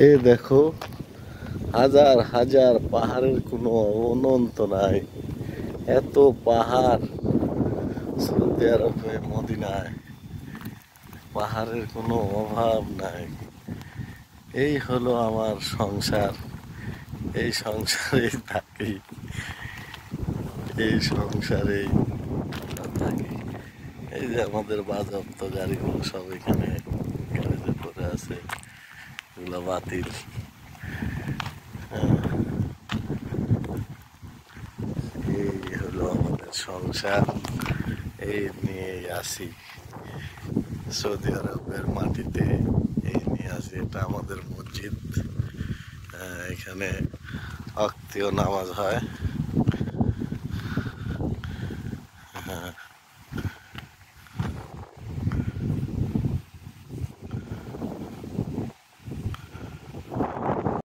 এ দেখো, হাজার হাজার পাহাড়ের কোনো অনন্ত নাই। এত পাহাড় সৌদি আরবে মদিনায়, পাহাড়ের কোনো অভাব নাই। এই হলো আমার সংসার, এই সংসারেই থাকি, এই সংসারেই থাকি। এই যে আমাদের বাজেয়াপ্ত গাড়িগুলো সব এখানে গ্যারেজে পড়ে আছে, এগুলো বাতিল। এই হলো আমাদের সংসার, এই নিয়েই আসি সৌদি আরবের মাটিতে, এই নিয়ে আসি। এটা আমাদের মসজিদ, এখানে ওয়াক্তীয় নামাজ হয়।